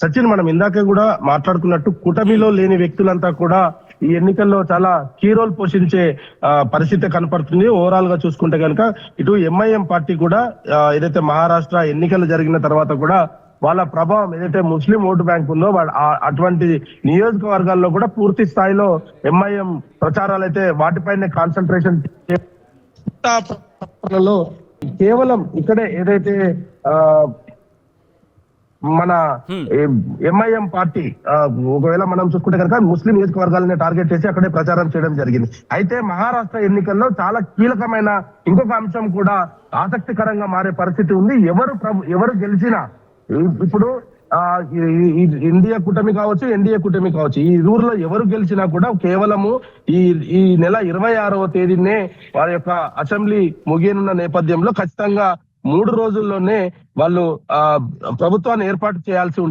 సచిన్, మనం ఇందాకే కూడా మాట్లాడుకున్నట్టు కూటమిలో లేని వ్యక్తులంతా కూడా ఈ ఎన్నికల్లో చాలా కీ రోల్ పోషించే పరిస్థితి కనపడుతుంది. ఓవరాల్ గా చూసుకుంటే కనుక ఇటు ఎంఐఎం పార్టీ కూడా ఏదైతే మహారాష్ట్ర ఎన్నికలు జరిగిన తర్వాత కూడా వాళ్ళ ప్రభావం ఏదైతే ముస్లిం ఓటు బ్యాంక్ ఉందో అటువంటి నియోజకవర్గాల్లో కూడా పూర్తి స్థాయిలో ఎంఐఎం ప్రచారాలు అయితే వాటిపైనే కాన్సన్ట్రేషన్ కేవలం ఇక్కడే ఏదైతే మన ఎంఐఎం పార్టీ ఒకవేళ మనం చూసుకుంటే కనుక ముస్లిం నియోజకవర్గాలని టార్గెట్ చేసి అక్కడే ప్రచారం చేయడం జరిగింది. అయితే మహారాష్ట్ర ఎన్నికల్లో చాలా కీలకమైన ఇంకొక అంశం కూడా ఆసక్తికరంగా మారే పరిస్థితి ఉంది. ఎవరు గెలిచినా ఇప్పుడు ఇండియా కూటమి కావచ్చు, ఎన్డీఏ కూటమి కావచ్చు, ఈ ఊర్లో ఎవరు గెలిచినా కూడా కేవలము ఈ నెల 26వ తేదీనే వారి యొక్క అసెంబ్లీ ముగియనున్న నేపథ్యంలో ఖచ్చితంగా 3 రోజుల్లోనే వాళ్ళు ప్రభుత్వాన్ని ఏర్పాటు చేయాల్సి ఉంటుంది.